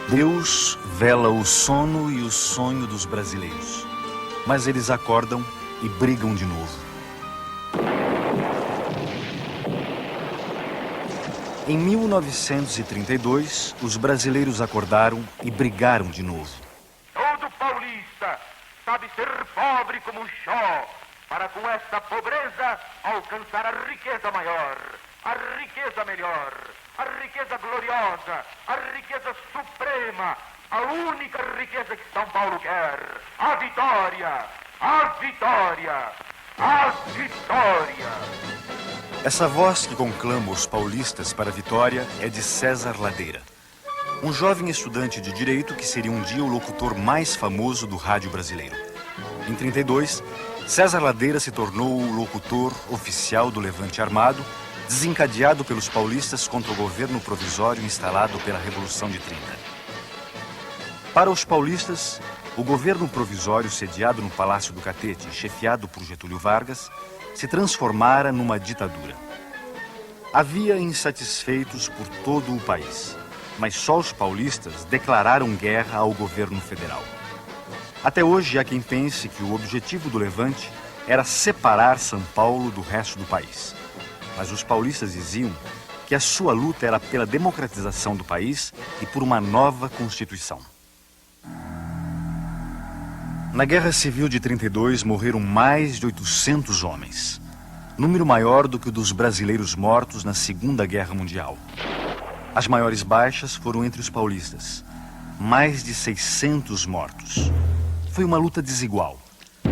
Deus vela o sono e o sonho dos brasileiros, mas eles acordam e brigam de novo. Em 1932, os brasileiros acordaram e brigaram de novo. Todo paulista sabe ser pobre como um Jó, para com esta pobreza alcançar a riqueza maior, a riqueza melhor, a riqueza gloriosa, a riqueza suprema, a única riqueza que São Paulo quer, a vitória, a vitória, a vitória. Essa voz que conclama os paulistas para a vitória é de César Ladeira, um jovem estudante de Direito que seria um dia o locutor mais famoso do rádio brasileiro. Em 32, César Ladeira se tornou o locutor oficial do Levante Armado, desencadeado pelos paulistas contra o governo provisório instalado pela Revolução de 30. Para os paulistas, o governo provisório sediado no Palácio do Catete, chefiado por Getúlio Vargas, se transformara numa ditadura. Havia insatisfeitos por todo o país, mas só os paulistas declararam guerra ao governo federal. Até hoje há quem pense que o objetivo do Levante era separar São Paulo do resto do país. Mas os paulistas diziam que a sua luta era pela democratização do país e por uma nova Constituição. Na Guerra Civil de 32 morreram mais de 800 homens, número maior do que o dos brasileiros mortos na Segunda Guerra Mundial. As maiores baixas foram entre os paulistas, mais de 600 mortos. Foi uma luta desigual.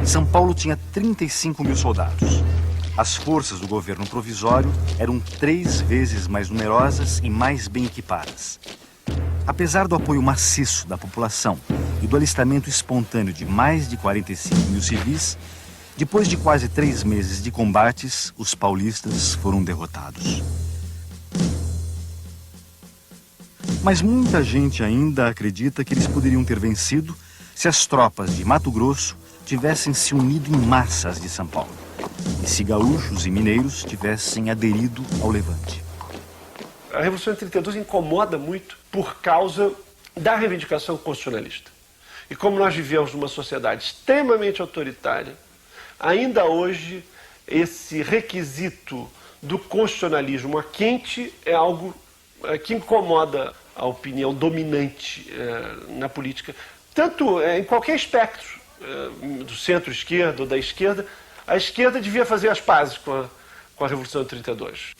São Paulo tinha 35 mil soldados. As forças do governo provisório eram 3 vezes mais numerosas e mais bem equipadas. Apesar do apoio maciço da população e do alistamento espontâneo de mais de 45 mil civis, depois de quase 3 meses de combates, os paulistas foram derrotados. Mas muita gente ainda acredita que eles poderiam ter vencido se as tropas de Mato Grosso tivessem se unido em massa às de São Paulo e se gaúchos e mineiros tivessem aderido ao Levante. A Revolução de 32 incomoda muito por causa da reivindicação constitucionalista. E como nós vivemos numa sociedade extremamente autoritária, ainda hoje esse requisito do constitucionalismo a quente é algo que incomoda a opinião dominante na política. Tanto em qualquer espectro, do centro-esquerda ou da esquerda, a esquerda devia fazer as pazes com a Revolução de 32.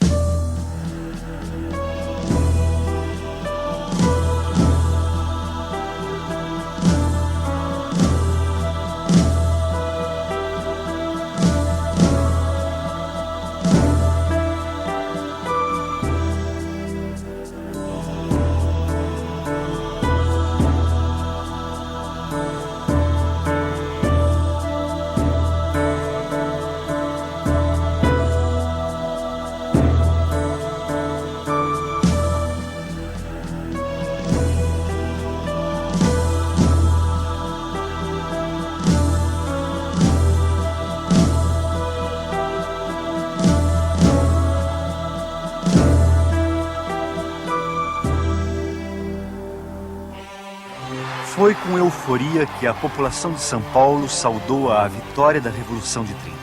Foi com euforia que a população de São Paulo saudou a vitória da Revolução de 30.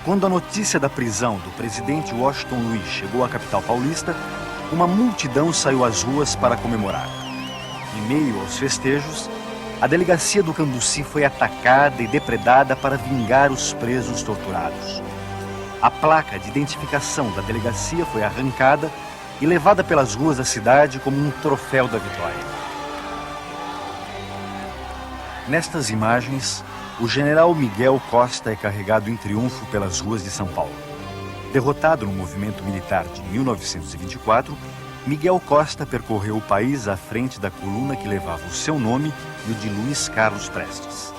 Quando a notícia da prisão do presidente Washington Luiz chegou à capital paulista, uma multidão saiu às ruas para comemorar. Em meio aos festejos, a delegacia do Cambuci foi atacada e depredada para vingar os presos torturados. A placa de identificação da delegacia foi arrancada e levada pelas ruas da cidade como um troféu da vitória. Nestas imagens, o general Miguel Costa é carregado em triunfo pelas ruas de São Paulo. Derrotado no movimento militar de 1924, Miguel Costa percorreu o país à frente da coluna que levava o seu nome e o de Luiz Carlos Prestes.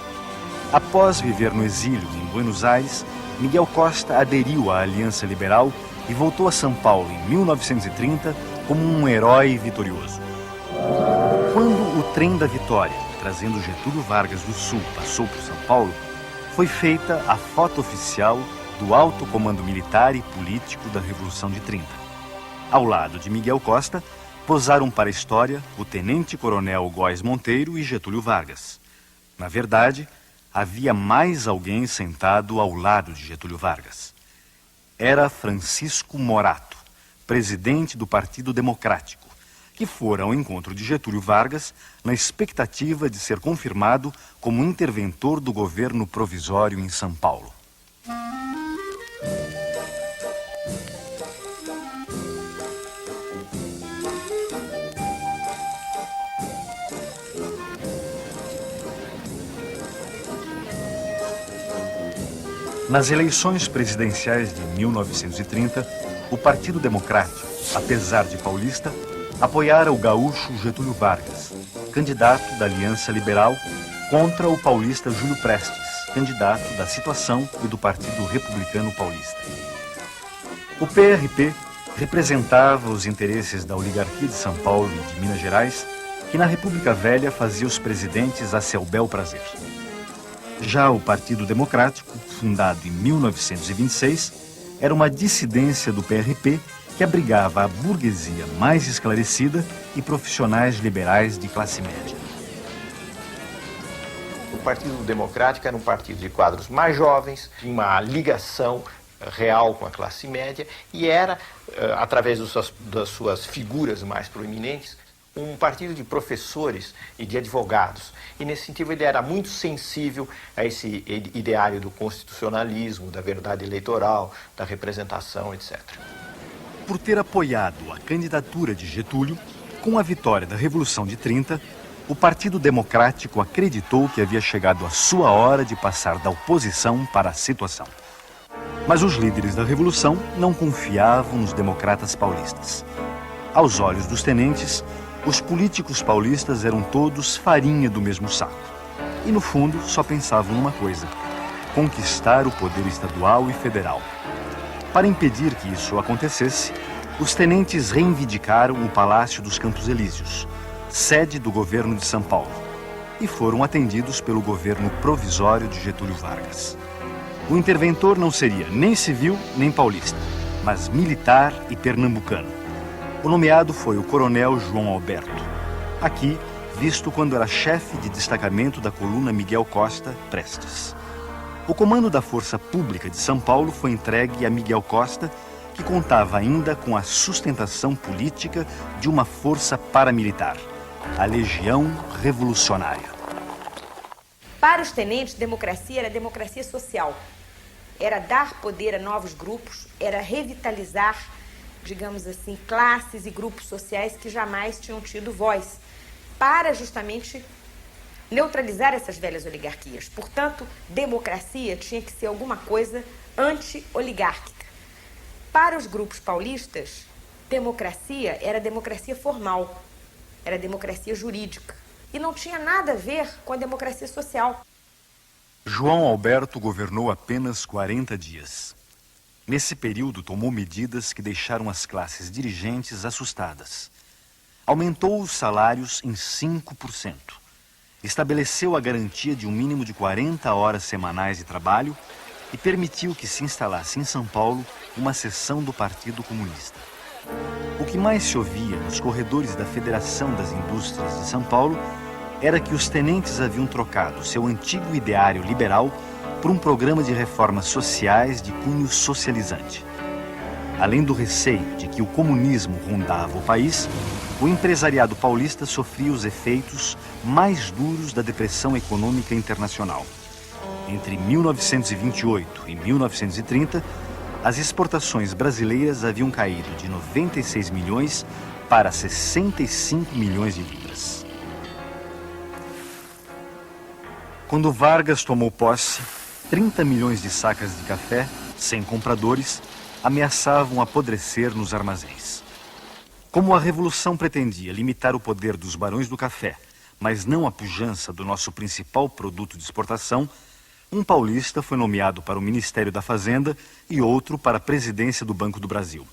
Após viver no exílio em Buenos Aires, Miguel Costa aderiu à Aliança Liberal e voltou a São Paulo em 1930 como um herói vitorioso. Quando o trem da vitória, trazendo Getúlio Vargas do Sul, passou por São Paulo, foi feita a foto oficial do Alto Comando Militar e Político da Revolução de 30. Ao lado de Miguel Costa, posaram para a história o tenente-coronel Góes Monteiro e Getúlio Vargas. Na verdade, havia mais alguém sentado ao lado de Getúlio Vargas. Era Francisco Morato, presidente do Partido Democrático, que fora ao encontro de Getúlio Vargas na expectativa de ser confirmado como interventor do governo provisório em São Paulo. Nas eleições presidenciais de 1930, o Partido Democrático, apesar de paulista, apoiara o gaúcho Getúlio Vargas, candidato da Aliança Liberal, contra o paulista Júlio Prestes, candidato da Situação e do Partido Republicano Paulista. O PRP representava os interesses da oligarquia de São Paulo e de Minas Gerais, que na República Velha fazia os presidentes a seu bel prazer. Já o Partido Democrático, fundado em 1926, era uma dissidência do PRP que abrigava a burguesia mais esclarecida e profissionais liberais de classe média. O Partido Democrático era um partido de quadros mais jovens, tinha uma ligação real com a classe média e era, através das suas figuras mais proeminentes, um partido de professores e de advogados. E, nesse sentido, ele era muito sensível a esse ideário do constitucionalismo, da verdade eleitoral, da representação, etc. Por ter apoiado a candidatura de Getúlio, com a vitória da Revolução de 30, o Partido Democrático acreditou que havia chegado a sua hora de passar da oposição para a situação. Mas os líderes da Revolução não confiavam nos democratas paulistas. Aos olhos dos tenentes, os políticos paulistas eram todos farinha do mesmo saco. E, no fundo, só pensavam numa coisa: conquistar o poder estadual e federal. Para impedir que isso acontecesse, os tenentes reivindicaram o Palácio dos Campos Elíseos, sede do governo de São Paulo, e foram atendidos pelo governo provisório de Getúlio Vargas. O interventor não seria nem civil nem paulista, mas militar e pernambucano. O nomeado foi o coronel João Alberto, aqui visto quando era chefe de destacamento da coluna Miguel Costa Prestes. O comando da Força Pública de São Paulo foi entregue a Miguel Costa, que contava ainda com a sustentação política de uma força paramilitar, a Legião Revolucionária. Para os tenentes, democracia era democracia social. Era dar poder a novos grupos, era revitalizar, digamos assim, classes e grupos sociais que jamais tinham tido voz, para justamente neutralizar essas velhas oligarquias. Portanto, democracia tinha que ser alguma coisa anti-oligárquica. Para os grupos paulistas, democracia era democracia formal, era democracia jurídica, e não tinha nada a ver com a democracia social. João Alberto governou apenas 40 dias. Nesse período, tomou medidas que deixaram as classes dirigentes assustadas. Aumentou os salários em 5%. Estabeleceu a garantia de um mínimo de 40 horas semanais de trabalho e permitiu que se instalasse em São Paulo uma seção do Partido Comunista. O que mais se ouvia nos corredores da Federação das Indústrias de São Paulo era que os tenentes haviam trocado seu antigo ideário liberal por um programa de reformas sociais de cunho socializante. Além do receio de que o comunismo rondava o país, o empresariado paulista sofria os efeitos mais duros da depressão econômica internacional. Entre 1928 e 1930, as exportações brasileiras haviam caído de 96 milhões para 65 milhões de libras. Quando Vargas tomou posse, 30 milhões de sacas de café, sem compradores, ameaçavam apodrecer nos armazéns. Como a Revolução pretendia limitar o poder dos barões do café, mas não a pujança do nosso principal produto de exportação, um paulista foi nomeado para o Ministério da Fazenda e outro para a presidência do Banco do Brasil.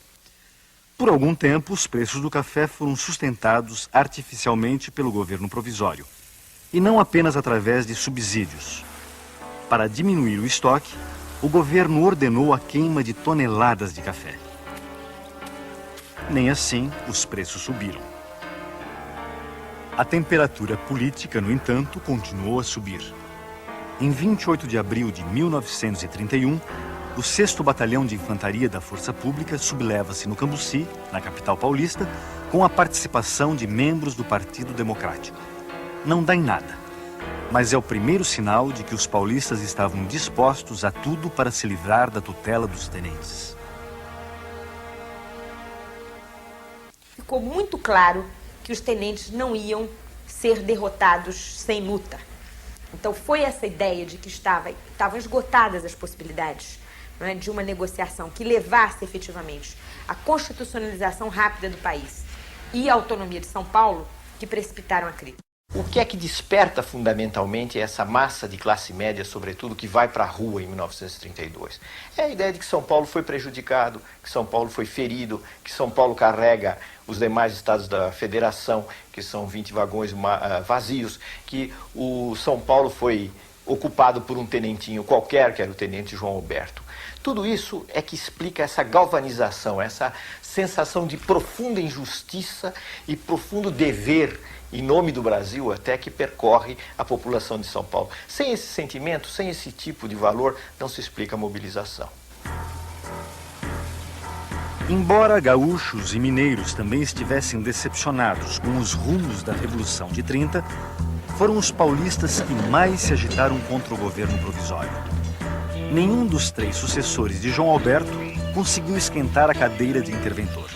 Por algum tempo, os preços do café foram sustentados artificialmente pelo governo provisório, e não apenas através de subsídios. Para diminuir o estoque, o governo ordenou a queima de toneladas de café. Nem assim os preços subiram. A temperatura política, no entanto, continuou a subir. Em 28 de abril de 1931, o 6º Batalhão de Infantaria da Força Pública subleva-se no Cambuci, na capital paulista, com a participação de membros do Partido Democrático. Não dá em nada, mas é o primeiro sinal de que os paulistas estavam dispostos a tudo para se livrar da tutela dos tenentes. Ficou muito claro que os tenentes não iam ser derrotados sem luta. Então foi essa ideia de que estavam esgotadas as possibilidades, não é, de uma negociação que levasse efetivamente à constitucionalização rápida do país e à autonomia de São Paulo que precipitaram a crise. O que é que desperta fundamentalmente essa massa de classe média, sobretudo, que vai para a rua em 1932? É a ideia de que São Paulo foi prejudicado, que São Paulo foi ferido, que São Paulo carrega os demais estados da federação, que são 20 vagões vazios, que o São Paulo foi ocupado por um tenentinho qualquer, que era o tenente João Alberto. Tudo isso é que explica essa galvanização, essa sensação de profunda injustiça e profundo dever em nome do Brasil até que percorre a população de São Paulo. Sem esse sentimento, sem esse tipo de valor, não se explica a mobilização. Embora gaúchos e mineiros também estivessem decepcionados com os rumos da Revolução de 30, foram os paulistas que mais se agitaram contra o governo provisório. Nenhum dos 3 sucessores de João Alberto conseguiu esquentar a cadeira de interventor.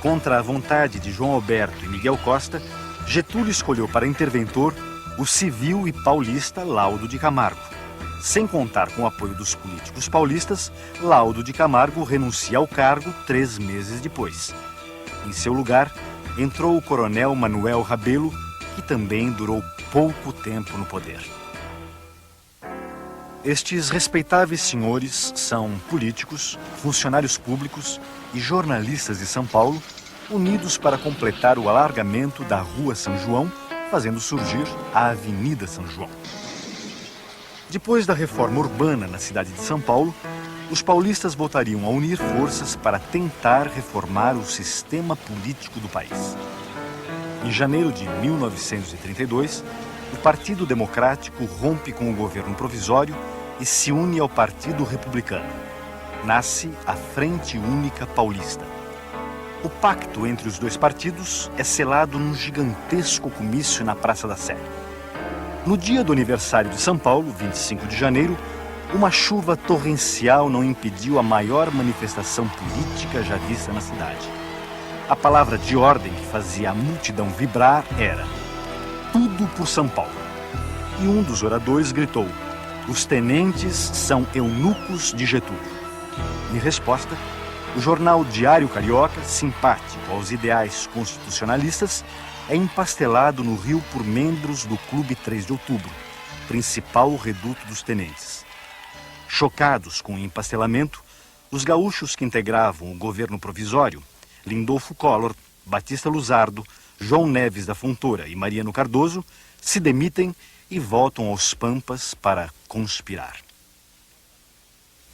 Contra a vontade de João Alberto e Miguel Costa, Getúlio escolheu para interventor o civil e paulista Laudo de Camargo. Sem contar com o apoio dos políticos paulistas, Laudo de Camargo renuncia ao cargo 3 meses depois. Em seu lugar, entrou o coronel Manuel Rabelo, que também durou pouco tempo no poder. Estes respeitáveis senhores são políticos, funcionários públicos e jornalistas de São Paulo, unidos para completar o alargamento da Rua São João, fazendo surgir a Avenida São João. Depois da reforma urbana na cidade de São Paulo, os paulistas voltariam a unir forças para tentar reformar o sistema político do país. Em janeiro de 1932, o Partido Democrático rompe com o governo provisório e se une ao Partido Republicano. Nasce a Frente Única Paulista. O pacto entre os 2 partidos é selado num gigantesco comício na Praça da Sé. No dia do aniversário de São Paulo, 25 de janeiro, uma chuva torrencial não impediu a maior manifestação política já vista na cidade. A palavra de ordem que fazia a multidão vibrar era: tudo por São Paulo. E um dos oradores gritou: os tenentes são eunucos de Getúlio. Em resposta, o jornal Diário Carioca, simpático aos ideais constitucionalistas, é empastelado no Rio por membros do Clube 3 de Outubro, principal reduto dos tenentes. Chocados com o empastelamento, os gaúchos que integravam o governo provisório, Lindolfo Collor, Batista Luzardo, João Neves da Fontoura e Mariano Cardoso, se demitem e voltam aos Pampas para conspirar.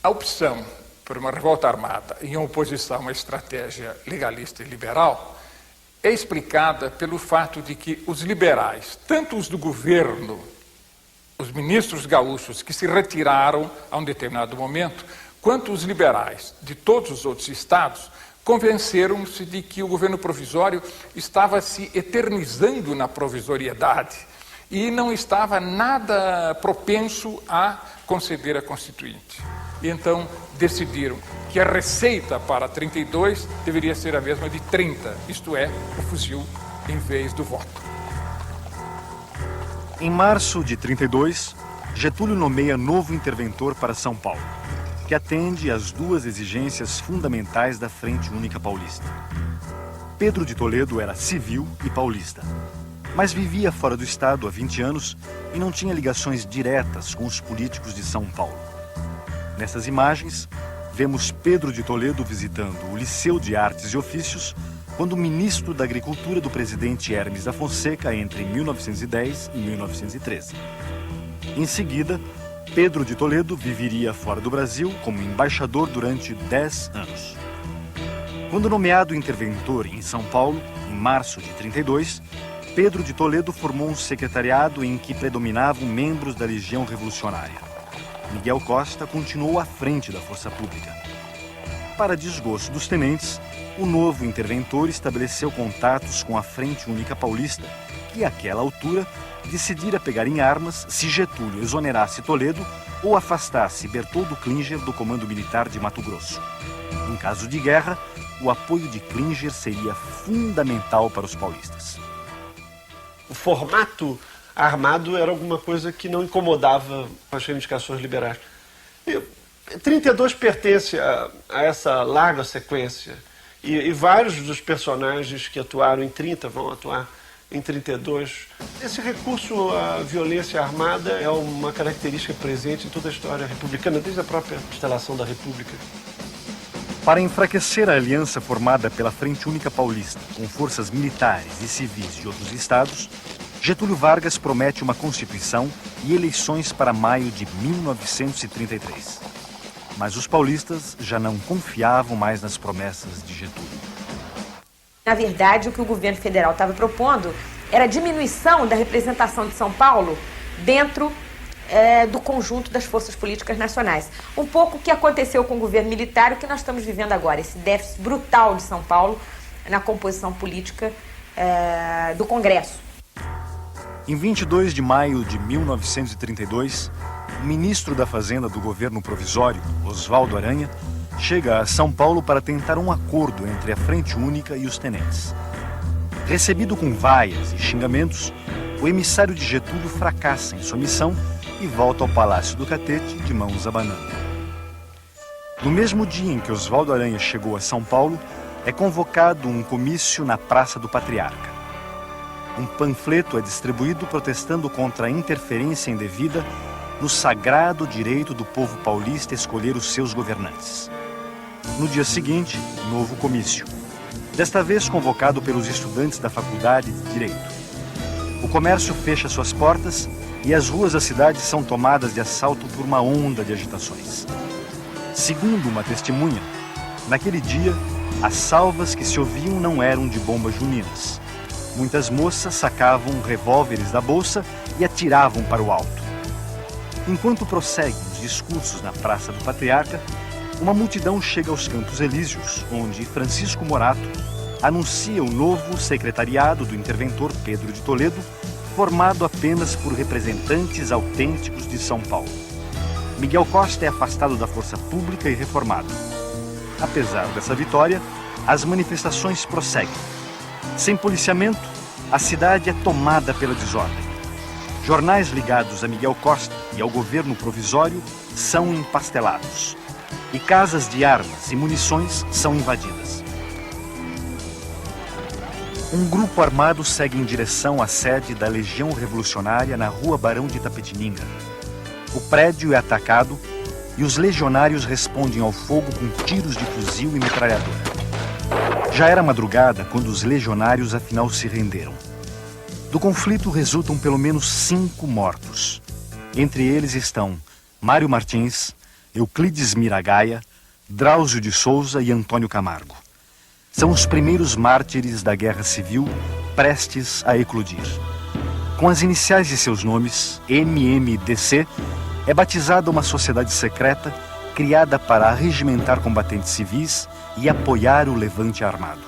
A opção por uma revolta armada em oposição a uma estratégia legalista e liberal é explicada pelo fato de que os liberais, tanto os do governo, os ministros gaúchos que se retiraram a um determinado momento, quanto os liberais de todos os outros estados, convenceram-se de que o governo provisório estava se eternizando na provisoriedade e não estava nada propenso a conceder a Constituinte. E então decidiram que a receita para 32 deveria ser a mesma de 30, isto é, o fuzil em vez do voto. Em março de 32, Getúlio nomeia novo interventor para São Paulo, que atende às 2 exigências fundamentais da Frente Única Paulista. Pedro de Toledo era civil e paulista, mas vivia fora do estado há 20 anos e não tinha ligações diretas com os políticos de São Paulo. Nessas imagens, vemos Pedro de Toledo visitando o Liceu de Artes e Ofícios quando ministro da Agricultura do presidente Hermes da Fonseca entre 1910 e 1913. Em seguida, Pedro de Toledo viveria fora do Brasil como embaixador durante 10 anos. Quando nomeado interventor em São Paulo, em março de 32, Pedro de Toledo formou um secretariado em que predominavam membros da Legião Revolucionária. Miguel Costa continuou à frente da força pública. Para desgosto dos tenentes, o novo interventor estabeleceu contatos com a Frente Única Paulista, que, àquela altura, decidira pegar em armas se Getúlio exonerasse Toledo ou afastasse Bertoldo Klinger do comando militar de Mato Grosso. Em caso de guerra, o apoio de Klinger seria fundamental para os paulistas. O formato armado era alguma coisa que não incomodava as reivindicações liberais. 32 pertence a essa larga sequência e vários dos personagens que atuaram em 30 vão atuar em 32. Esse recurso à violência armada é uma característica presente em toda a história republicana, desde a própria instalação da República. Para enfraquecer a aliança formada pela Frente Única Paulista com forças militares e civis de outros estados, Getúlio Vargas promete uma Constituição e eleições para maio de 1933. Mas os paulistas já não confiavam mais nas promessas de Getúlio. Na verdade, o que o governo federal estava propondo era a diminuição da representação de São Paulo dentro do conjunto das forças políticas nacionais. Um pouco o que aconteceu com o governo militar e o que nós estamos vivendo agora, esse déficit brutal de São Paulo na composição política do Congresso. Em 22 de maio de 1932, o ministro da Fazenda do governo provisório, Oswaldo Aranha, chega a São Paulo para tentar um acordo entre a Frente Única e os tenentes. Recebido com vaias e xingamentos, o emissário de Getúlio fracassa em sua missão e volta ao Palácio do Catete de mãos abanando. No mesmo dia em que Oswaldo Aranha chegou a São Paulo, é convocado um comício na Praça do Patriarca. Um panfleto é distribuído protestando contra a interferência indevida no sagrado direito do povo paulista escolher os seus governantes. No dia seguinte, novo comício. Desta vez convocado pelos estudantes da Faculdade de Direito. O comércio fecha suas portas e as ruas da cidade são tomadas de assalto por uma onda de agitações. Segundo uma testemunha, naquele dia, as salvas que se ouviam não eram de bombas juninas. Muitas moças sacavam revólveres da bolsa e atiravam para o alto. Enquanto prosseguem os discursos na Praça do Patriarca, uma multidão chega aos Campos Elíseos, onde Francisco Morato anuncia o novo secretariado do interventor Pedro de Toledo, formado apenas por representantes autênticos de São Paulo. Miguel Costa é afastado da força pública e reformado. Apesar dessa vitória, as manifestações prosseguem. Sem policiamento, a cidade é tomada pela desordem. Jornais ligados a Miguel Costa e ao governo provisório são empastelados. E casas de armas e munições são invadidas. Um grupo armado segue em direção à sede da Legião Revolucionária na Rua Barão de Itapetininga. O prédio é atacado e os legionários respondem ao fogo com tiros de fuzil e metralhadora. Já era madrugada quando os legionários afinal se renderam. Do conflito resultam pelo menos 5 mortos. Entre eles estão Mário Martins, Euclides Miragaia, Drauzio de Souza e Antônio Camargo. São os primeiros mártires da Guerra Civil prestes a eclodir. Com as iniciais de seus nomes, MMDC, é batizada uma sociedade secreta criada para arregimentar combatentes civis e apoiar o levante armado.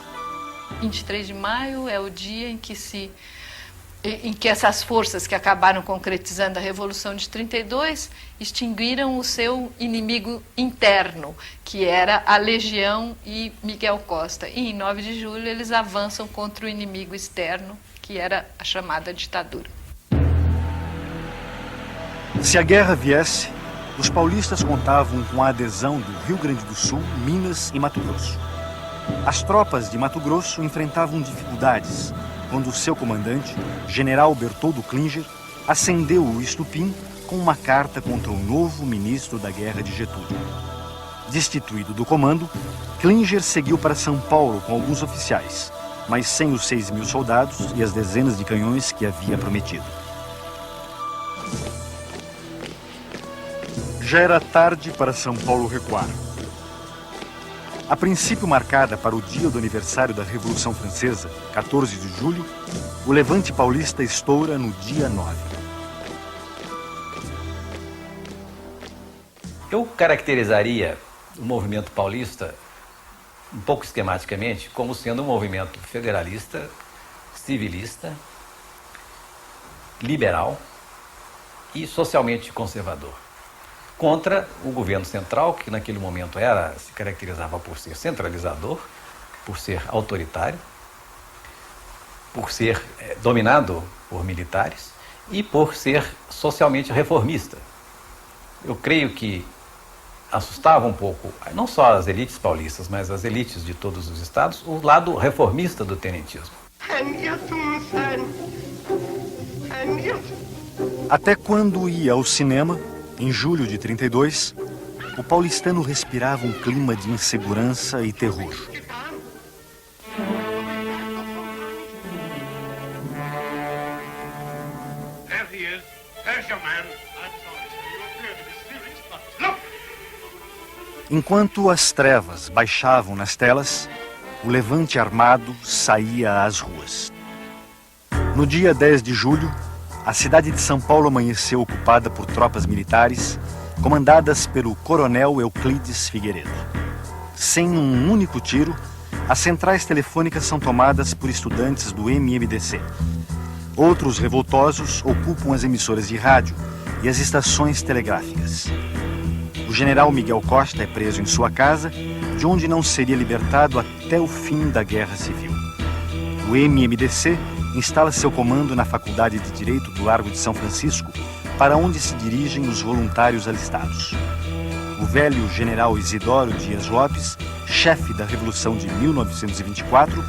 23 de maio é o dia em que essas forças que acabaram concretizando a Revolução de 32 extinguiram o seu inimigo interno, que era a Legião e Miguel Costa. E em 9 de julho eles avançam contra o inimigo externo, que era a chamada ditadura. Se a guerra viesse, os paulistas contavam com a adesão do Rio Grande do Sul, Minas e Mato Grosso. As tropas de Mato Grosso enfrentavam dificuldades quando o seu comandante, general Bertoldo Klinger, acendeu o estupim com uma carta contra o novo ministro da Guerra de Getúlio. Destituído do comando, Klinger seguiu para São Paulo com alguns oficiais, mas sem os 6.000 soldados e as dezenas de canhões que havia prometido. Já era tarde para São Paulo recuar. A princípio marcada para o dia do aniversário da Revolução Francesa, 14 de julho, o levante paulista estoura no dia 9. Eu caracterizaria o movimento paulista, um pouco esquematicamente, como sendo um movimento federalista, civilista, liberal e socialmente conservador, contra o governo central, que naquele momento se caracterizava por ser centralizador, por ser autoritário, por ser dominado por militares e por ser socialmente reformista. Eu creio que assustava um pouco, não só as elites paulistas, mas as elites de todos os estados, o lado reformista do tenentismo. Até quando ia ao cinema, em julho de 32, o paulistano respirava um clima de insegurança e terror. Enquanto as trevas baixavam nas telas, o levante armado saía às ruas. No dia 10 de julho, a cidade de São Paulo amanheceu ocupada por tropas militares, comandadas pelo coronel Euclides Figueiredo. Sem um único tiro, as centrais telefônicas são tomadas por estudantes do MMDC. Outros revoltosos ocupam as emissoras de rádio e as estações telegráficas. O general Miguel Costa é preso em sua casa, de onde não seria libertado até o fim da Guerra Civil. O MMDC instala seu comando na Faculdade de Direito do Largo de São Francisco, para onde se dirigem os voluntários alistados. O velho general Isidoro Dias Lopes, chefe da Revolução de 1924,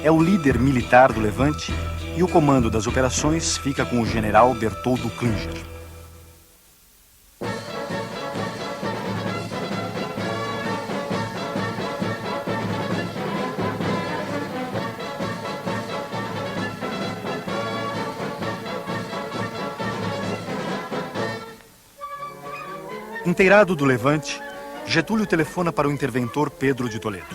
é o líder militar do levante e o comando das operações fica com o general Bertoldo Klinger. Inteirado do levante, Getúlio telefona para o interventor Pedro de Toledo.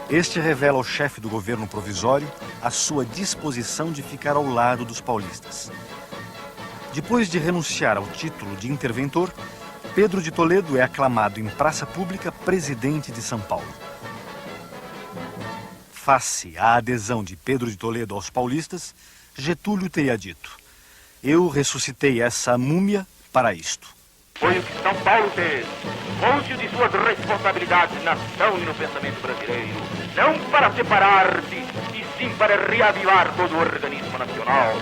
Este revela ao chefe do governo provisório a sua disposição de ficar ao lado dos paulistas. Depois de renunciar ao título de interventor, Pedro de Toledo é aclamado em praça pública presidente de São Paulo. Face à adesão de Pedro de Toledo aos paulistas, Getúlio teria dito: "Eu ressuscitei essa múmia para isto." Foi o que São Paulo fez, cônscio de suas responsabilidades na ação e no pensamento brasileiro, não para separar-se, e sim para reavivar todo o organismo nacional.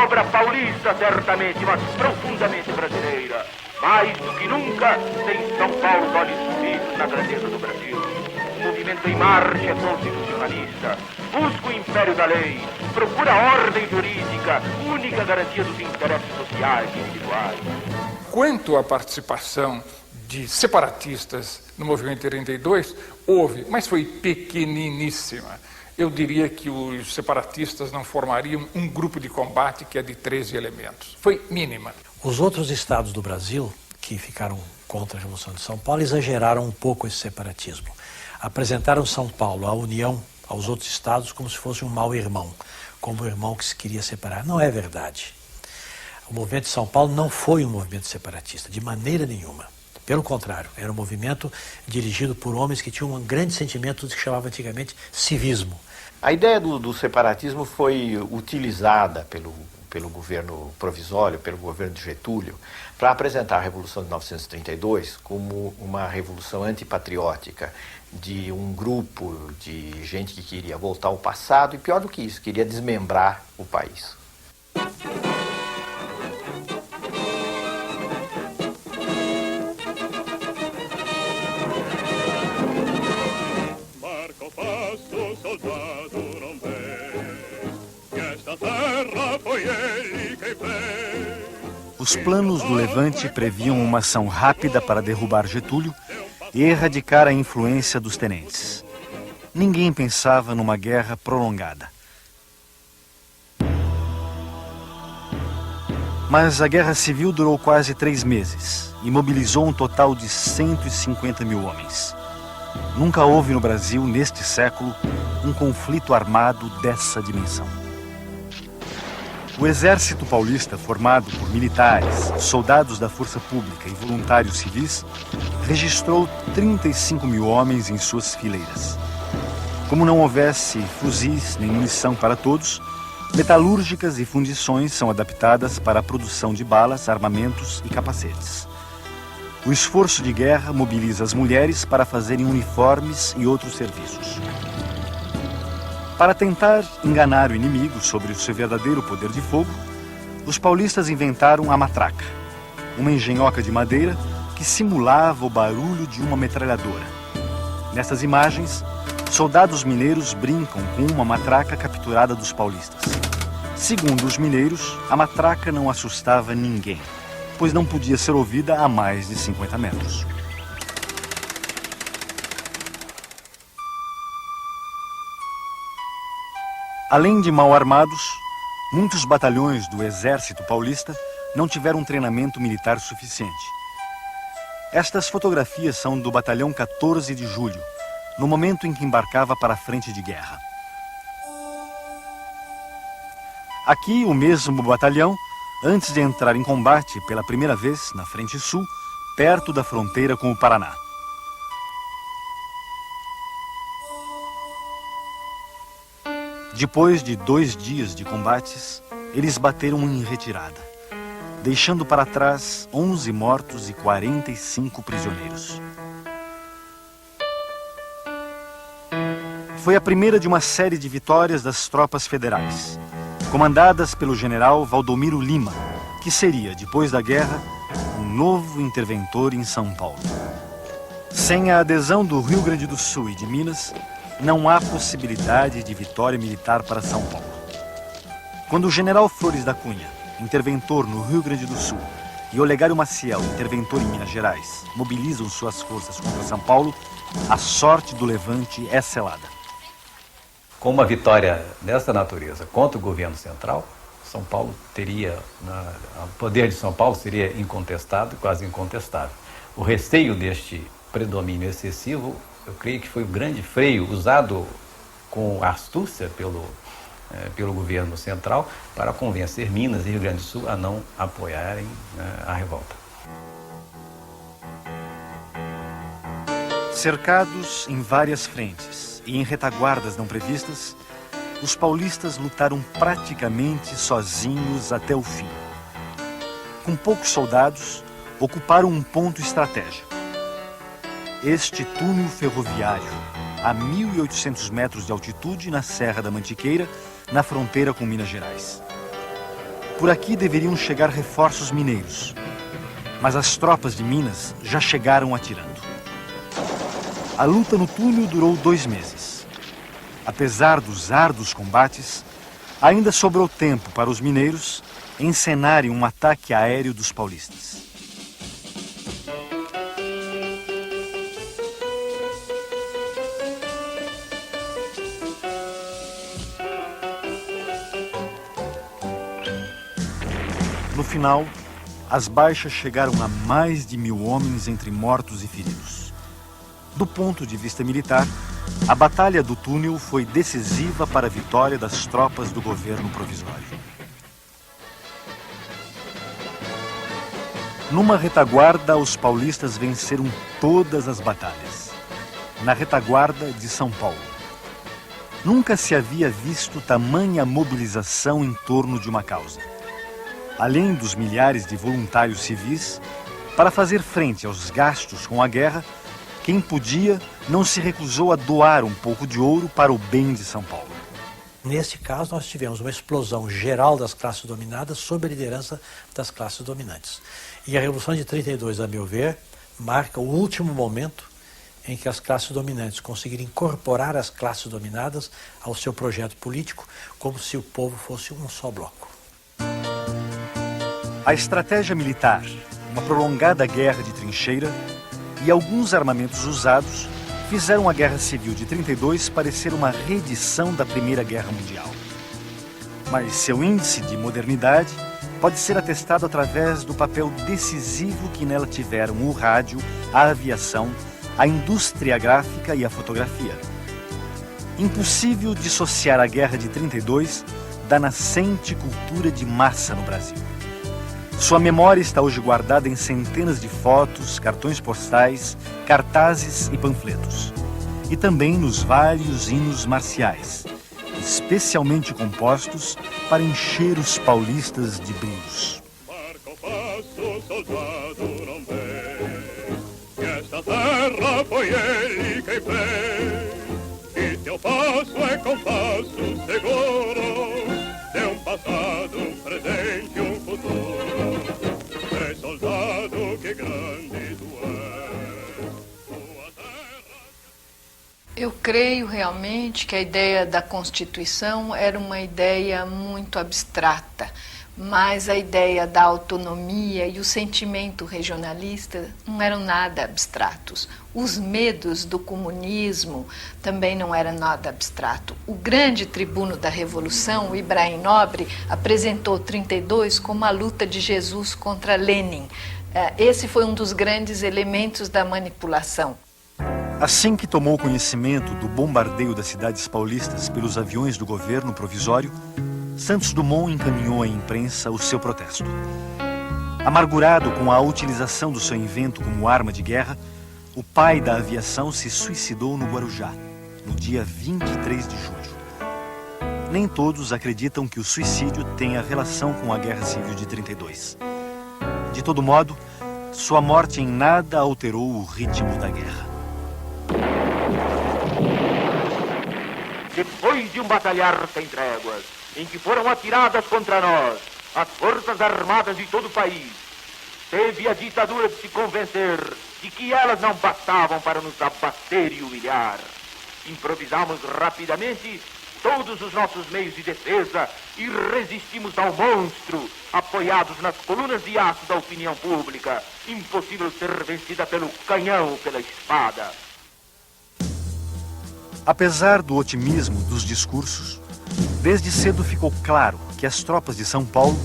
Obra paulista, certamente, mas profundamente brasileira. Mais do que nunca, tem São Paulo os olhos fixos na grandeza do Brasil. O movimento em marcha é constitucionalista, busca o império da lei, procura a ordem jurídica, única garantia dos interesses sociais e individuais. Quanto à participação de separatistas no movimento 32, houve, mas foi pequeniníssima. Eu diria que os separatistas não formariam um grupo de combate que é de 13 elementos. Foi mínima. Os outros estados do Brasil, que ficaram contra a Revolução de São Paulo, exageraram um pouco esse separatismo. Apresentaram São Paulo, a União, aos outros estados como se fosse um mau irmão, como um irmão que se queria separar. Não é verdade. O movimento de São Paulo não foi um movimento separatista, de maneira nenhuma. Pelo contrário, era um movimento dirigido por homens que tinham um grande sentimento do que chamava antigamente civismo. A ideia do separatismo foi utilizada pelo governo provisório, pelo governo de Getúlio, para apresentar a Revolução de 1932 como uma revolução antipatriótica de um grupo de gente que queria voltar ao passado e, pior do que isso, queria desmembrar o país. Os planos do levante previam uma ação rápida para derrubar Getúlio e erradicar a influência dos tenentes. Ninguém pensava numa guerra prolongada. Mas a guerra civil durou quase 3 meses e mobilizou um total de 150 mil homens. Nunca houve no Brasil, neste século, um conflito armado dessa dimensão. O Exército Paulista, formado por militares, soldados da Força Pública e voluntários civis, registrou 35 mil homens em suas fileiras. Como não houvesse fuzis nem munição para todos, metalúrgicas e fundições são adaptadas para a produção de balas, armamentos e capacetes. O esforço de guerra mobiliza as mulheres para fazerem uniformes e outros serviços. Para tentar enganar o inimigo sobre o seu verdadeiro poder de fogo, os paulistas inventaram a matraca, uma engenhoca de madeira que simulava o barulho de uma metralhadora. Nessas imagens, soldados mineiros brincam com uma matraca capturada dos paulistas. Segundo os mineiros, a matraca não assustava ninguém, pois não podia ser ouvida a mais de 50 metros. Além de mal armados, muitos batalhões do Exército Paulista não tiveram treinamento militar suficiente. Estas fotografias são do Batalhão 14 de Julho, no momento em que embarcava para a frente de guerra. Aqui, o mesmo batalhão, antes de entrar em combate pela primeira vez na frente sul, perto da fronteira com o Paraná. Depois de 2 dias de combates, eles bateram em retirada, deixando para trás 11 mortos e 45 prisioneiros. Foi a primeira de uma série de vitórias das tropas federais, comandadas pelo general Valdomiro Lima, que seria, depois da guerra, um novo interventor em São Paulo. Sem a adesão do Rio Grande do Sul e de Minas, não há possibilidade de vitória militar para São Paulo. Quando o general Flores da Cunha, interventor no Rio Grande do Sul, e Olegário Maciel, interventor em Minas Gerais, mobilizam suas forças contra São Paulo, a sorte do levante é selada. Com uma vitória dessa natureza contra o governo central, São Paulo teria, o poder de São Paulo seria incontestado, quase incontestável. O receio deste predomínio excessivo, eu creio que foi o grande freio usado com astúcia pelo governo central para convencer Minas e Rio Grande do Sul a não apoiarem a revolta. Cercados em várias frentes e em retaguardas não previstas, os paulistas lutaram praticamente sozinhos até o fim. Com poucos soldados, ocuparam um ponto estratégico. Este túnel ferroviário, a 1.800 metros de altitude na Serra da Mantiqueira, na fronteira com Minas Gerais. Por aqui deveriam chegar reforços mineiros, mas as tropas de Minas já chegaram atirando. A luta no túnel durou 2 meses. Apesar dos árduos combates, ainda sobrou tempo para os mineiros encenarem um ataque aéreo dos paulistas. No final, as baixas chegaram a mais de 1.000 homens entre mortos e feridos. Do ponto de vista militar, a Batalha do Túnel foi decisiva para a vitória das tropas do governo provisório. Numa retaguarda, os paulistas venceram todas as batalhas. Na retaguarda de São Paulo. Nunca se havia visto tamanha mobilização em torno de uma causa. Além dos milhares de voluntários civis, para fazer frente aos gastos com a guerra, quem podia não se recusou a doar um pouco de ouro para o bem de São Paulo. Nesse caso, nós tivemos uma explosão geral das classes dominadas sob a liderança das classes dominantes. E a Revolução de 32, a meu ver, marca o último momento em que as classes dominantes conseguiram incorporar as classes dominadas ao seu projeto político, como se o povo fosse um só bloco. A estratégia militar, uma prolongada guerra de trincheira e alguns armamentos usados fizeram a Guerra Civil de 32 parecer uma reedição da Primeira Guerra Mundial. Mas seu índice de modernidade pode ser atestado através do papel decisivo que nela tiveram o rádio, a aviação, a indústria gráfica e a fotografia. Impossível dissociar a Guerra de 32 da nascente cultura de massa no Brasil. Sua memória está hoje guardada em centenas de fotos, cartões postais, cartazes e panfletos. E também nos vários hinos marciais, especialmente compostos para encher os paulistas de brilhos. Marca o passo, soldado não vê, que esta terra foi ele quem fez. E teu passo é compasso seguro, de um passado, um presente, um futuro. É soldado, que grande tu és, tua terra... Eu creio realmente que a ideia da Constituição era uma ideia muito abstrata, mas a ideia da autonomia e o sentimento regionalista não eram nada abstratos. Os medos do comunismo também não eram nada abstrato. O grande tribuno da Revolução, o Ibrahim Nobre, apresentou 32 como a luta de Jesus contra Lenin. Esse foi um dos grandes elementos da manipulação. Assim que tomou conhecimento do bombardeio das cidades paulistas pelos aviões do governo provisório, Santos Dumont encaminhou à imprensa o seu protesto. Amargurado com a utilização do seu invento como arma de guerra, o pai da aviação se suicidou no Guarujá, no dia 23 de julho. Nem todos acreditam que o suicídio tenha relação com a Guerra Civil de 32. De todo modo, sua morte em nada alterou o ritmo da guerra. Depois de um batalhar sem tréguas, em que foram atiradas contra nós as forças armadas de todo o país, teve a ditadura de se convencer de que elas não bastavam para nos abater e humilhar. Improvisamos rapidamente todos os nossos meios de defesa e resistimos ao monstro, apoiados nas colunas de aço da opinião pública, impossível ser vencida pelo canhão ou pela espada. Apesar do otimismo dos discursos, desde cedo ficou claro que as tropas de São Paulo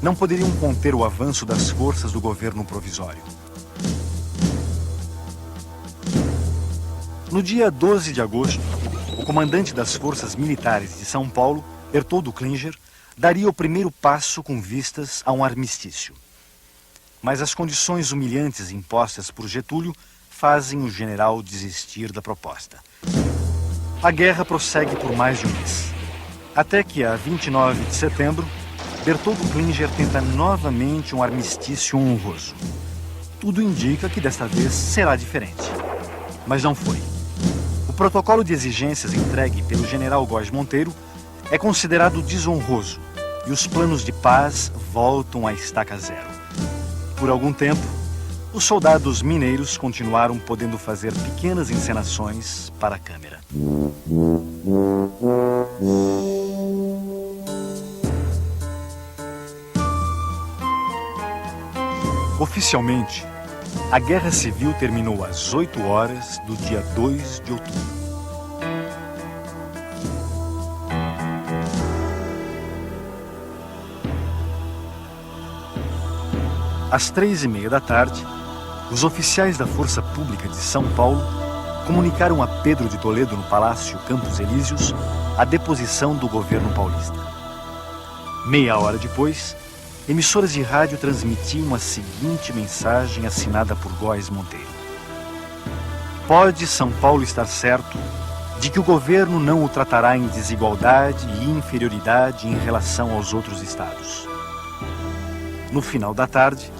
não poderiam conter o avanço das forças do governo provisório. No dia 12 de agosto, o comandante das forças militares de São Paulo, Bertoldo Klinger, daria o primeiro passo com vistas a um armistício. Mas as condições humilhantes impostas por Getúlio fazem o general desistir da proposta. A guerra prossegue por mais de um mês. Até que, a 29 de setembro, Bertoldo Klinger tenta novamente um armistício honroso. Tudo indica que desta vez será diferente. Mas não foi. O protocolo de exigências entregue pelo general Góes Monteiro é considerado desonroso e os planos de paz voltam à estaca zero. Por algum tempo, os soldados mineiros continuaram podendo fazer pequenas encenações para a câmera. Oficialmente, a Guerra Civil terminou às 8 horas do dia 2 de outubro. Às 3h30 da tarde, os oficiais da Força Pública de São Paulo comunicaram a Pedro de Toledo, no Palácio Campos Elíseos, a deposição do governo paulista. Meia hora depois, emissoras de rádio transmitiam a seguinte mensagem assinada por Góes Monteiro: pode São Paulo estar certo de que o governo não o tratará em desigualdade e inferioridade em relação aos outros estados. No final da tarde,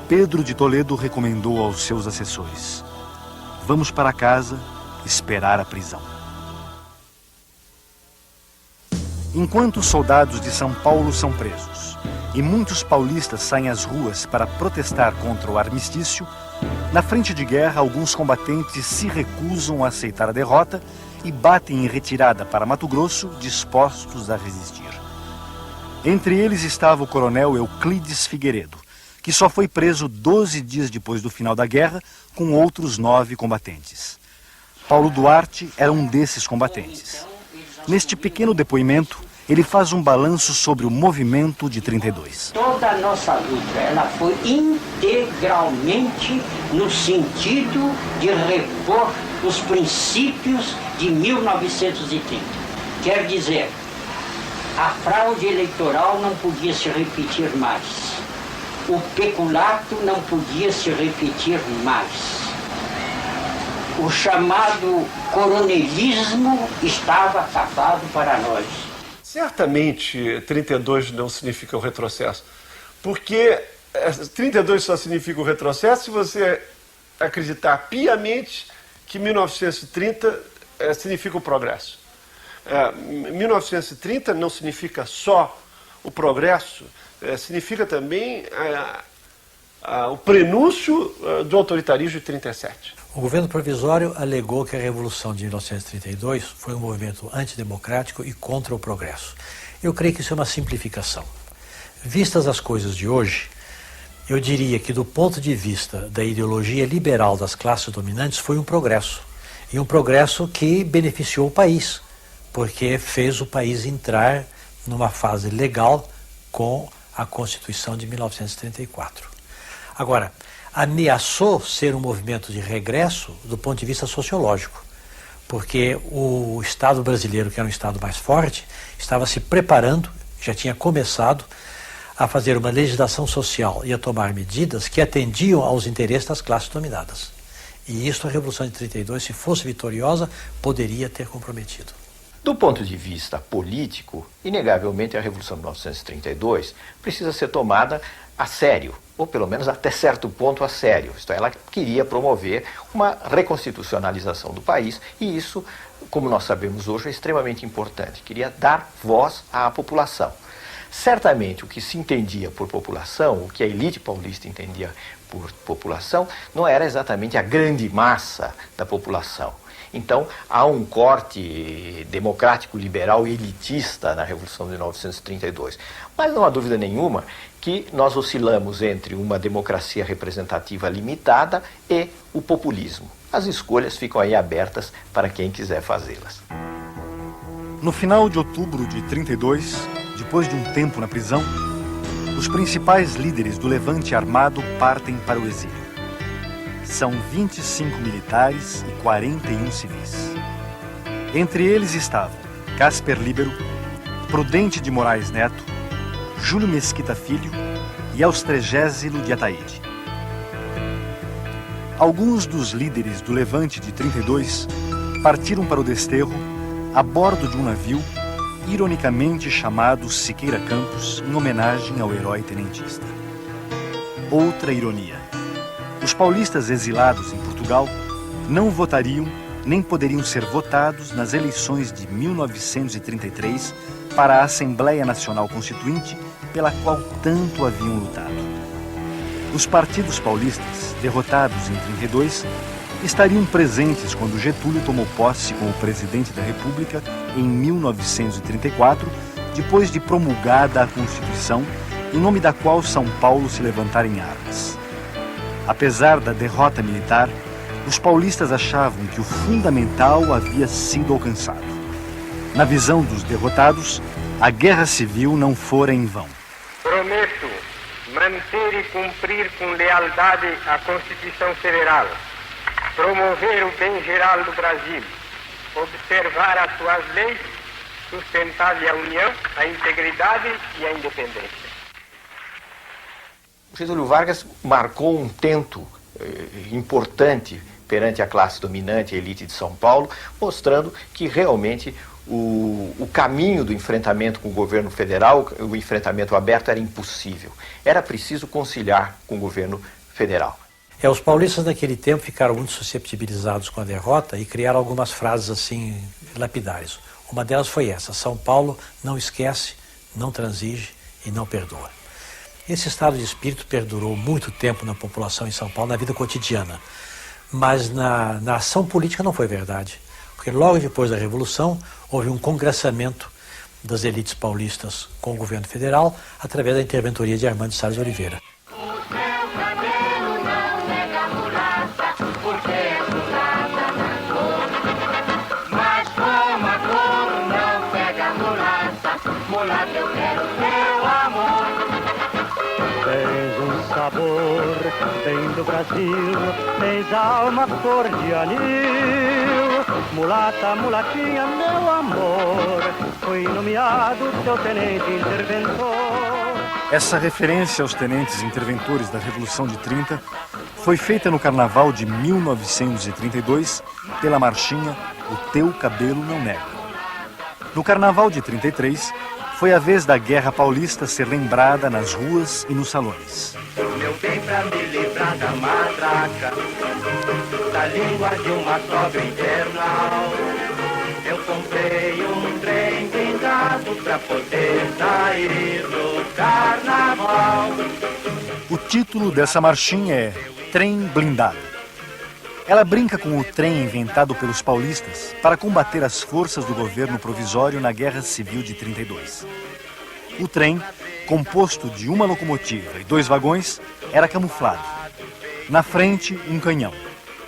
Pedro de Toledo recomendou aos seus assessores: vamos para casa esperar a prisão. Enquanto os soldados de São Paulo são presos e muitos paulistas saem às ruas para protestar contra o armistício, na frente de guerra alguns combatentes se recusam a aceitar a derrota e batem em retirada para Mato Grosso, dispostos a resistir. Entre eles estava o coronel Euclides Figueiredo, que só foi preso 12 dias depois do final da guerra, com outros 9 combatentes. Paulo Duarte era um desses combatentes. Neste pequeno depoimento, ele faz um balanço sobre o movimento de 32. Toda a nossa luta, ela foi integralmente no sentido de repor os princípios de 1930. Quer dizer, a fraude eleitoral não podia se repetir mais. O peculato não podia se repetir mais. O chamado coronelismo estava acabado para nós. Certamente 32 não significa o retrocesso, porque 32 só significa o retrocesso se você acreditar piamente que 1930 significa o progresso. 1930 não significa só o progresso, significa também o prenúncio do autoritarismo de 37. O governo provisório alegou que a Revolução de 1932 foi um movimento antidemocrático e contra o progresso. Eu creio que isso é uma simplificação. Vistas as coisas de hoje, eu diria que do ponto de vista da ideologia liberal das classes dominantes foi um progresso. E um progresso que beneficiou o país, porque fez o país entrar numa fase legal com a Constituição de 1934. Agora, ameaçou ser um movimento de regresso do ponto de vista sociológico, porque o Estado brasileiro, que era um Estado mais forte, estava se preparando, já tinha começado a fazer uma legislação social e a tomar medidas que atendiam aos interesses das classes dominadas. E isso a Revolução de 32, se fosse vitoriosa, poderia ter comprometido. Do ponto de vista político, inegavelmente a Revolução de 1932 precisa ser tomada a sério, ou pelo menos até certo ponto a sério. Isto é, ela queria promover uma reconstitucionalização do país e isso, como nós sabemos hoje, é extremamente importante. Queria dar voz à população. Certamente o que se entendia por população, o que a elite paulista entendia por população, não era exatamente a grande massa da população. Então, há um corte democrático, liberal e elitista na Revolução de 1932. Mas não há dúvida nenhuma que nós oscilamos entre uma democracia representativa limitada e o populismo. As escolhas ficam aí abertas para quem quiser fazê-las. No final de outubro de 32, depois de um tempo na prisão, os principais líderes do levante armado partem para o exílio. São 25 militares e 41 civis. Entre eles estavam Casper Líbero, Prudente de Moraes Neto, Júlio Mesquita Filho e Austrégésilo de Ataíde. Alguns dos líderes do levante de 32 partiram para o desterro a bordo de um navio ironicamente chamado Siqueira Campos, em homenagem ao herói tenentista. Outra ironia. Os paulistas exilados em Portugal não votariam nem poderiam ser votados nas eleições de 1933 para a Assembleia Nacional Constituinte, pela qual tanto haviam lutado. Os partidos paulistas, derrotados em 32, estariam presentes quando Getúlio tomou posse como presidente da República em 1934, depois de promulgada a Constituição, em nome da qual São Paulo se levantara em armas. Apesar da derrota militar, os paulistas achavam que o fundamental havia sido alcançado. Na visão dos derrotados, a guerra civil não fora em vão. Prometo manter e cumprir com lealdade a Constituição Federal, promover o bem geral do Brasil, observar as suas leis, sustentar-lhe a união, a integridade e a independência. Getúlio Vargas marcou um tento importante perante a classe dominante, a elite de São Paulo, mostrando que realmente o caminho do enfrentamento com o governo federal, o enfrentamento aberto, era impossível. Era preciso conciliar com o governo federal. Os paulistas naquele tempo ficaram muito susceptibilizados com a derrota e criaram algumas frases assim lapidares. Uma delas foi essa: São Paulo não esquece, não transige e não perdoa. Esse estado de espírito perdurou muito tempo na população em São Paulo, na vida cotidiana. Mas na ação política não foi verdade. Porque logo depois da Revolução houve um congressamento das elites paulistas com o governo federal através da interventoria de Armando Salles Oliveira. do Brasil, tens alma cor de anil. Mulata, mulatinha, meu amor, fui nomeado teu tenente interventor. Essa referência aos tenentes interventores da Revolução de 30 foi feita no Carnaval de 1932 pela marchinha O Teu Cabelo Não Nega. No Carnaval de 33, foi a vez da Guerra Paulista ser lembrada nas ruas e nos salões. Meu bem, pra me livrar da matraca, da língua de uma sogra infernal, eu comprei um trem blindado pra poder sair do carnaval. O título dessa marchinha é Trem Blindado. Ela brinca com o trem inventado pelos paulistas para combater as forças do governo provisório na Guerra Civil de 32. O trem, composto de uma locomotiva e 2 vagões, era camuflado. Na frente, um canhão.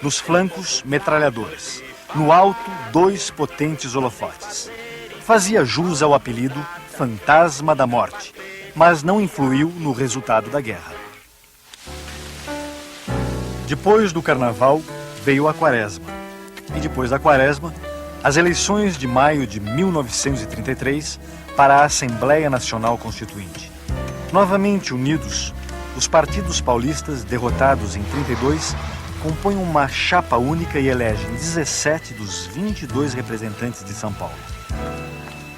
Nos flancos, metralhadoras. No alto, 2 potentes holofotes. Fazia jus ao apelido Fantasma da Morte, mas não influiu no resultado da guerra. Depois do Carnaval, veio a Quaresma. E depois da Quaresma, as eleições de maio de 1933 para a Assembleia Nacional Constituinte. Novamente unidos, os partidos paulistas, derrotados em 32, compõem uma chapa única e elegem 17 dos 22 representantes de São Paulo.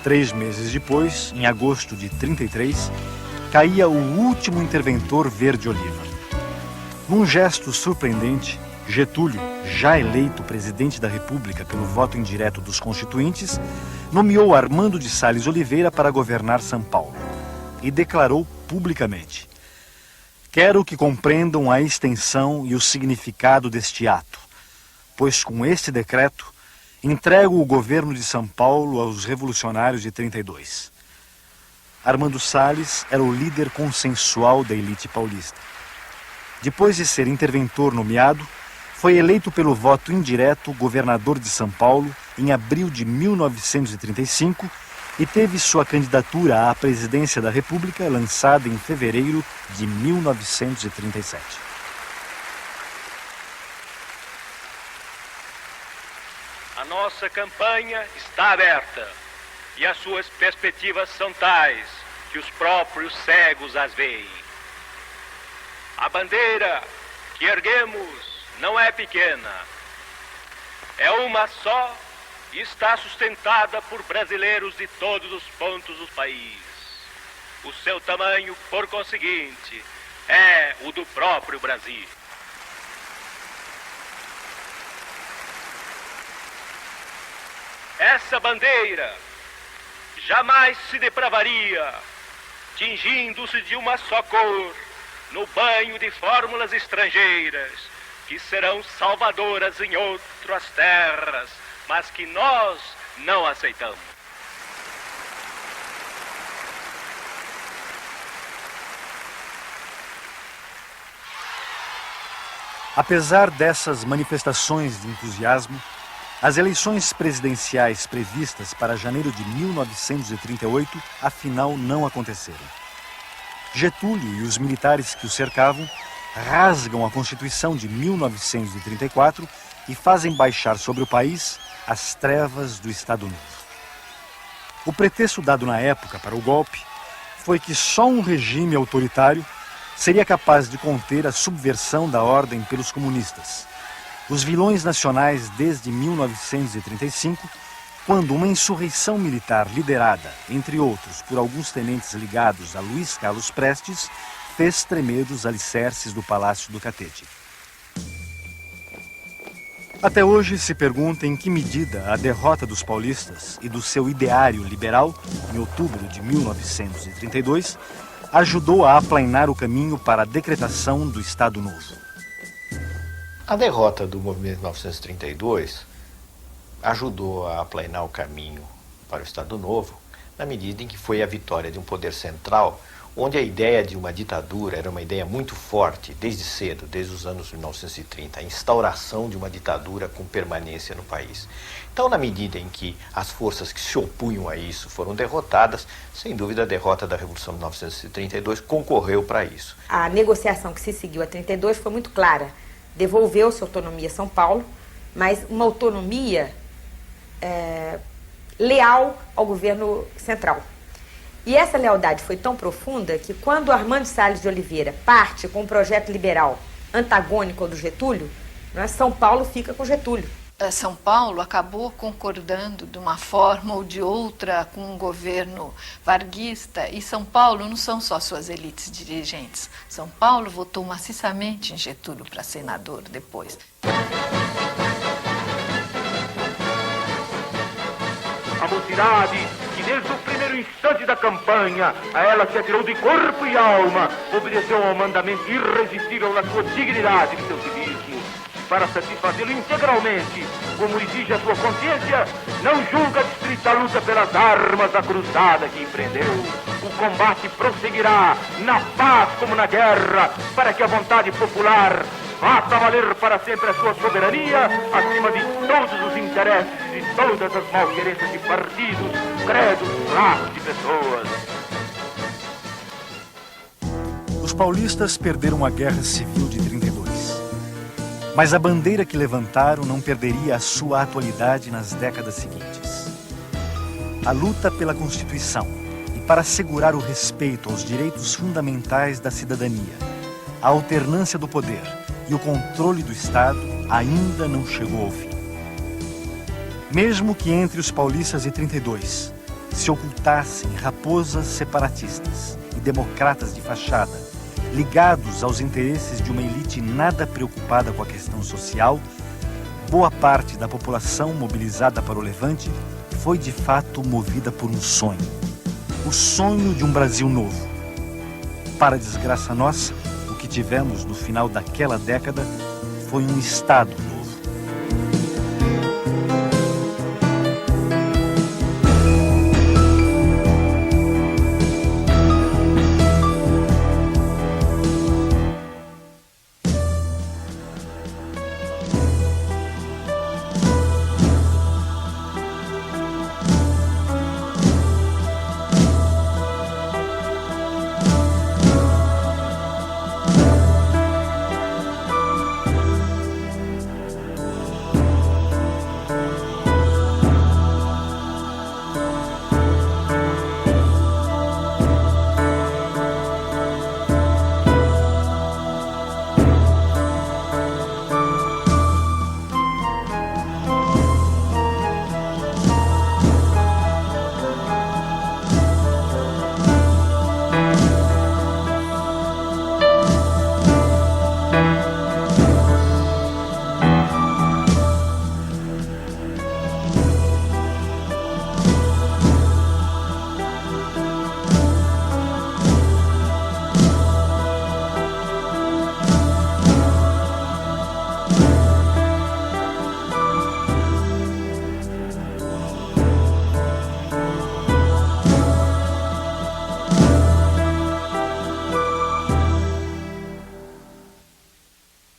3 meses depois, em agosto de 33, caía o último interventor verde-oliva. Num gesto surpreendente, Getúlio, já eleito presidente da República pelo voto indireto dos constituintes, nomeou Armando de Salles Oliveira para governar São Paulo e declarou publicamente: quero que compreendam a extensão e o significado deste ato, pois com este decreto entrego o governo de São Paulo aos revolucionários de 32. Armando Salles era o líder consensual da elite paulista. Depois de ser interventor nomeado, foi eleito pelo voto indireto governador de São Paulo em abril de 1935 e teve sua candidatura à presidência da República lançada em fevereiro de 1937. A nossa campanha está aberta e as suas perspectivas são tais que os próprios cegos as veem. A bandeira que erguemos não é pequena, é uma só e está sustentada por brasileiros de todos os pontos do país. O seu tamanho, por conseguinte, é o do próprio Brasil. Essa bandeira jamais se depravaria, tingindo-se de uma só cor, no banho de fórmulas estrangeiras, que serão salvadoras em outras terras, mas que nós não aceitamos. Apesar dessas manifestações de entusiasmo, as eleições presidenciais previstas para janeiro de 1938, afinal, não aconteceram. Getúlio e os militares que o cercavam rasgam a Constituição de 1934 e fazem baixar sobre o país as trevas do Estado Novo. O pretexto dado na época para o golpe foi que só um regime autoritário seria capaz de conter a subversão da ordem pelos comunistas, os vilões nacionais desde 1935, quando uma insurreição militar liderada, entre outros, por alguns tenentes ligados a Luiz Carlos Prestes, fez tremer os alicerces do Palácio do Catete. Até hoje se pergunta em que medida a derrota dos paulistas e do seu ideário liberal, em outubro de 1932, ajudou a aplainar o caminho para a decretação do Estado Novo. A derrota do movimento de 1932 ajudou a aplainar o caminho para o Estado Novo, na medida em que foi a vitória de um poder central onde a ideia de uma ditadura era uma ideia muito forte, desde cedo, desde os anos 1930, a instauração de uma ditadura com permanência no país. Então, na medida em que as forças que se opunham a isso foram derrotadas, sem dúvida a derrota da Revolução de 1932 concorreu para isso. A negociação que se seguiu a 32 foi muito clara. Devolveu-se autonomia a São Paulo, mas uma autonomia leal ao governo central. E essa lealdade foi tão profunda que quando Armando Salles de Oliveira parte com um projeto liberal antagônico ao do Getúlio, São Paulo fica com Getúlio. São Paulo acabou concordando de uma forma ou de outra com o governo varguista, e São Paulo não são só suas elites dirigentes. São Paulo votou maciçamente em Getúlio para senador depois. A mocidade, que desde o primeiro instante da campanha, a ela se atirou de corpo e alma, obedeceu ao mandamento irresistível da sua dignidade e do seu civismo. Para satisfazê-lo integralmente, como exige a sua consciência, não julga distrita a luta pelas armas da cruzada que empreendeu. O combate prosseguirá, na paz como na guerra, para que a vontade popular faça valer para sempre a sua soberania, acima de todos os interesses e de todas as malquerenças de partidos, credos, classes e pessoas. Os paulistas perderam a Guerra Civil de 32. Mas a bandeira que levantaram não perderia a sua atualidade nas décadas seguintes. A luta pela Constituição e para assegurar o respeito aos direitos fundamentais da cidadania, a alternância do poder e o controle do Estado ainda não chegou ao fim. Mesmo que entre os paulistas de 32 se ocultassem raposas separatistas e democratas de fachada, ligados aos interesses de uma elite nada preocupada com a questão social, boa parte da população mobilizada para o Levante foi de fato movida por um sonho. O sonho de um Brasil novo. Para desgraça nossa, o que tivemos no final daquela década foi um Estado novo.